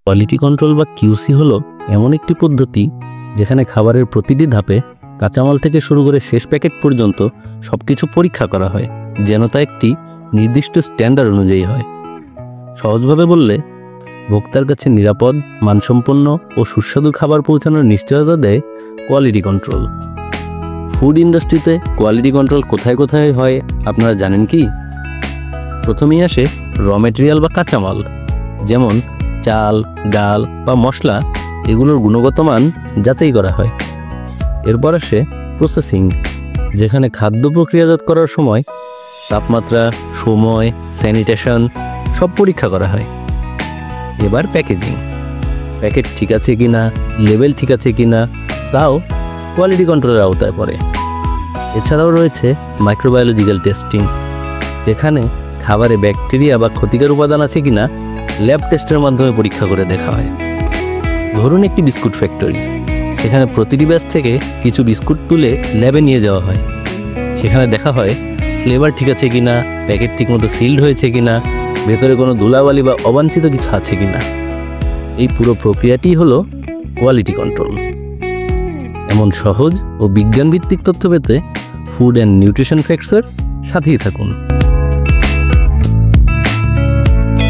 Quality control বা QC হলো এমন একটি পদ্ধতি যেখানে খাবারের প্রতিটি ধাপে কাঁচামাল থেকে শুরু করে শেষ প্যাকেট পর্যন্ত সবকিছু পরীক্ষা করা হয় যেন তা একটি নির্দিষ্ট স্ট্যান্ডার্ড অনুযায়ী হয়। সহজভাবে বললে, ভোক্তার কাছে নিরাপদ, মানসম্পন্ন ও সুস্বাদু খাবার পৌঁছানোর নিশ্চয়তা দেয় কোয়ালিটি কন্ট্রোল। ফুড ইন্ডাস্ট্রিতে কোয়ালিটি কন্ট্রোল কোথায় কোথায় হয় আপনারা জানেন কি? প্রথমেই আসে র ম্যাটেরিয়াল বা কাঁচামাল, যেমন চাল, ডাল বা মশলা, এগুলোর গুণগত মান যাচাই করা হয়। এরপর আসে প্রসেসিং, যেখানে খাদ্য প্রক্রিয়াজাত করার সময় তাপমাত্রা, সময়, স্যানিটেশন সব পরীক্ষা করা হয়। এবার প্যাকেজিং, প্যাকেট ঠিক আছে কিনা, লেবেল ঠিক আছে কিনা, তাও কোয়ালিটি কন্ট্রোলের আওতায় পড়ে। এছাড়াও রয়েছে মাইক্রোবায়োলজিক্যাল টেস্টিং, যেখানে খাবারে ব্যাকটেরিয়া বা ক্ষতিকর উপাদান আছে কিনা ল্যাব টেস্টের মাধ্যমে পরীক্ষা করে দেখা হয়। ধরুন একটি বিস্কুট ফ্যাক্টরি, সেখানে প্রতিটি ব্যাচ থেকে কিছু বিস্কুট তুলে ল্যাবে নিয়ে যাওয়া হয়। সেখানে দেখা হয় ফ্লেভার ঠিক আছে কিনা, প্যাকেট ঠিকমতো সিলড হয়েছে কিনা, ভেতরে কোনো ধুলাবালি বা অবাঞ্ছিত কিছু আছে কিনা। এই পুরো প্রক্রিয়াটি হলো কোয়ালিটি কন্ট্রোল। এমন সহজ ও বিজ্ঞানভিত্তিক তথ্য পেতে ফুড অ্যান্ড নিউট্রিশন ফ্যাক্টসের সাথেই থাকুন।